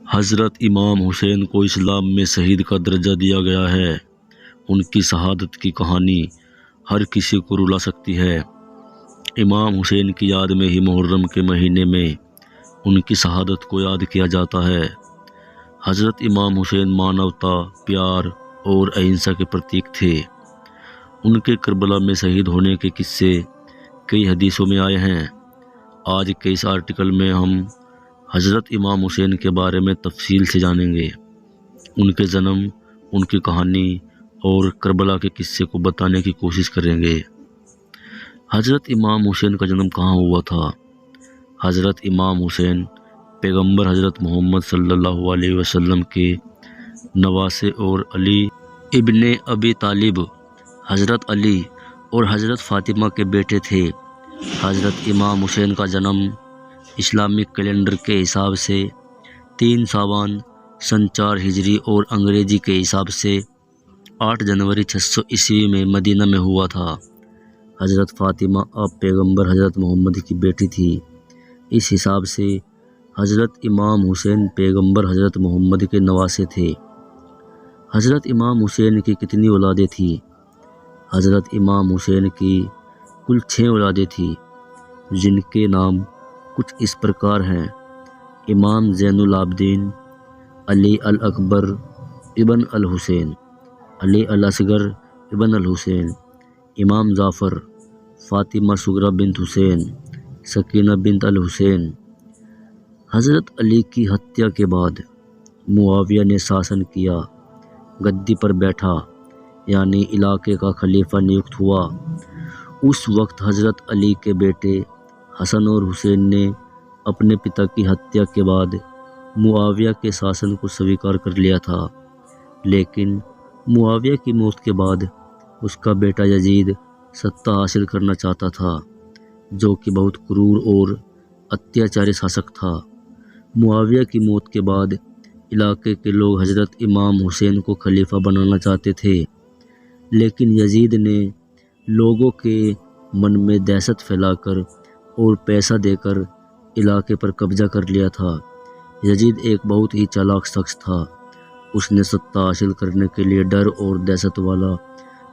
حضرت امام حسین کو اسلام میں شہید کا درجہ دیا گیا ہے۔ ان کی شہادت کی کہانی ہر کسی کو رلا سکتی ہے۔ امام حسین کی یاد میں ہی محرم کے مہینے میں ان کی شہادت کو یاد کیا جاتا ہے۔ حضرت امام حسین مانوتا، پیار اور اہنسا کے پرتیک تھے۔ ان کے کربلا میں شہید ہونے کے قصے کئی حدیثوں میں آئے ہیں۔ آج کے اس آرٹیکل میں ہم حضرت امام حسین کے بارے میں تفصیل سے جانیں گے۔ ان کے جنم، ان کی کہانی اور کربلا کے قصے کو بتانے کی کوشش کریں گے۔ حضرت امام حسین کا جنم کہاں ہوا تھا؟ حضرت امام حسین پیغمبر حضرت محمد صلی اللہ علیہ وسلم کے نواسے اور علی ابن ابی طالب، حضرت علی اور حضرت فاطمہ کے بیٹے تھے۔ حضرت امام حسین کا جنم اسلامک کیلنڈر کے حساب سے 3 ساون سن 4 ہجری اور انگریزی کے حساب سے 8 جنوری 600 عیسوی میں مدینہ میں ہوا تھا۔ حضرت فاطمہ آپ پیغمبر حضرت محمد کی بیٹی تھی۔ اس حساب سے حضرت امام حسین پیغمبر حضرت محمد کے نواسے تھے۔ حضرت امام حسین کی کتنی اولادیں تھیں؟ حضرت امام حسین کی کل 6 اولادیں تھیں، جن کے نام کچھ اس پرکار ہیں: امام زین العابدین، علی الاکبر ابن الحسین، علی الاصغر ابن الحسین، امام جعفر، فاطمہ صغریٰ بنت حسین، سکینہ بنت الحسین۔ حضرت علی کی ہتیا کے بعد معاویہ نے شاسن کیا، گدی پر بیٹھا، یعنی علاقے کا خلیفہ نیوکت ہوا۔ اس وقت حضرت علی کے بیٹے حسن اور حسین نے اپنے پتا کی ہتیا کے بعد معاویہ کے شاسن کو سویکار کر لیا تھا، لیکن معاویہ کی موت کے بعد اس کا بیٹا یزید سطح حاصل کرنا چاہتا تھا، جو کہ بہت کرور اور اتیاچاری شاسک تھا۔ معاویہ کی موت کے بعد علاقے کے لوگ حضرت امام حسین کو خلیفہ بنانا چاہتے تھے، لیکن یزید نے لوگوں کے من میں دہشت پھیلا کر اور پیسہ دے کر علاقے پر قبضہ کر لیا تھا۔ یزید ایک بہت ہی چالاک شخص تھا۔ اس نے سطح حاصل کرنے کے لیے ڈر اور دہشت والا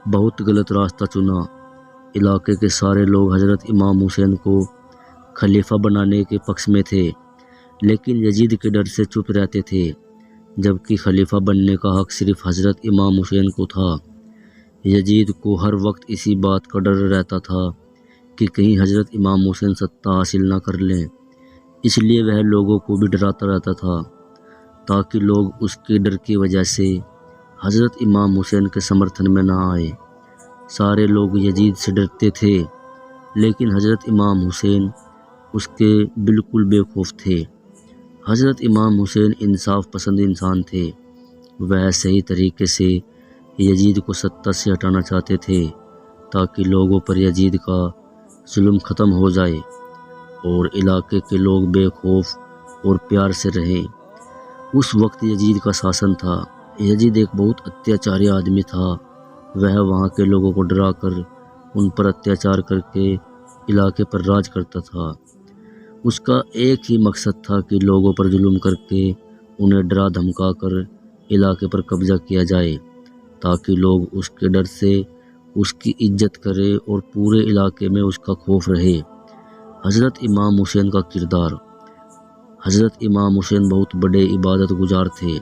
بہت غلط راستہ چنا۔ علاقے کے سارے لوگ حضرت امام حسین کو خلیفہ بنانے کے پکش میں تھے، لیکن یزید کے ڈر سے چپ رہتے تھے، جبکہ خلیفہ بننے کا حق صرف حضرت امام حسین کو تھا۔ یزید کو ہر وقت اسی بات کا ڈر رہتا تھا کہ کہیں حضرت امام حسین سطح حاصل نہ کر لیں، اس لیے وہ لوگوں کو بھی ڈراتا رہتا تھا تاکہ لوگ اس کے ڈر کی وجہ سے حضرت امام حسین کے سمرتھن میں نہ آئے۔ سارے لوگ یزید سے ڈرتے تھے، لیکن حضرت امام حسین اس کے بالکل بے خوف تھے۔ حضرت امام حسین انصاف پسند انسان تھے۔ وہ صحیح طریقے سے یزید کو سطح سے ہٹانا چاہتے تھے تاکہ لوگوں پر یزید کا ظلم ختم ہو جائے اور علاقے کے لوگ بے خوف اور پیار سے رہیں۔ اس وقت یزید کا شاسن تھا۔ یزید ایک بہت اتیاچاری آدمی تھا۔ وہ وہاں کے لوگوں کو ڈرا کر ان پر اتیاچار کر کے علاقے پر راج کرتا تھا۔ اس کا ایک ہی مقصد تھا کہ لوگوں پر ظلم کر کے انہیں ڈرا دھمکا کر علاقے پر قبضہ کیا جائے تاکہ لوگ اس کے ڈر سے اس کی عزت کریں اور پورے علاقے میں اس کا خوف رہے۔ حضرت امام حسین کا کردار۔ حضرت امام حسین بہت بڑے عبادت گزار تھے۔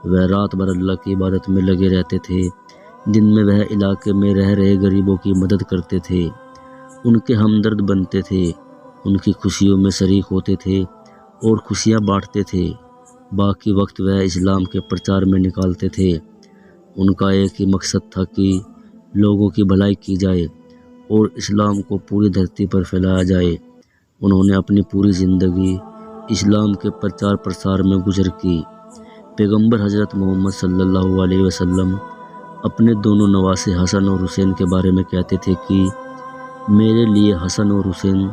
وہ رات بھر اللہ کی عبادت میں لگے رہتے تھے، دن میں وہ علاقے میں رہ رہے غریبوں کی مدد کرتے تھے، ان کے ہمدرد بنتے تھے، ان کی خوشیوں میں شریک ہوتے تھے اور خوشیاں بانٹتے تھے۔ باقی وقت وہ اسلام کے پرچار میں نکالتے تھے۔ ان کا ایک ہی مقصد تھا کہ لوگوں کی بھلائی کی جائے اور اسلام کو پوری دھرتی پر پھیلایا جائے۔ انہوں نے اپنی پوری زندگی اسلام کے پرچار پرسار میں گزر کی۔ پیغمبر حضرت محمد صلی اللہ علیہ وسلم اپنے دونوں نواسے حسن اور حسین کے بارے میں کہتے تھے کہ میرے لیے حسن اور حسین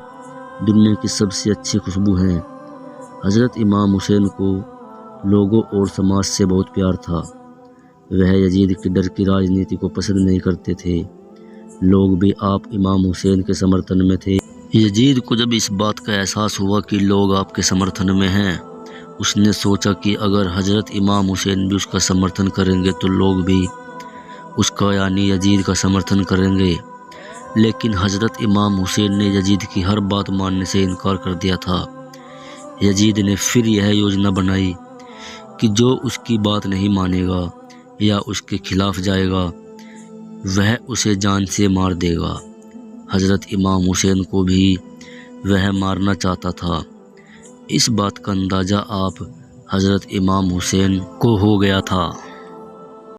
دنیا کی سب سے اچھی خوشبو ہیں۔ حضرت امام حسین کو لوگوں اور سماج سے بہت پیار تھا۔ وہ یزید کے ڈر کی راجنیتی کو پسند نہیں کرتے تھے۔ لوگ بھی آپ امام حسین کے سمرتھن میں تھے۔ یزید کو جب اس بات کا احساس ہوا کہ لوگ آپ کے سمرتھن میں ہیں، اس نے سوچا کہ اگر حضرت امام حسین بھی اس کا سمرتھن کریں گے تو لوگ بھی اس کا یعنی یزید کا سمرتھن کریں گے، لیکن حضرت امام حسین نے یزید کی ہر بات ماننے سے انکار کر دیا تھا۔ یزید نے پھر یہ یوجنا بنائی کہ جو اس کی بات نہیں مانے گا یا اس کے خلاف جائے گا وہ اسے جان سے مار دے گا۔ حضرت امام حسین کو بھی وہ مارنا چاہتا تھا۔ اس بات کا اندازہ آپ حضرت امام حسین کو ہو گیا تھا۔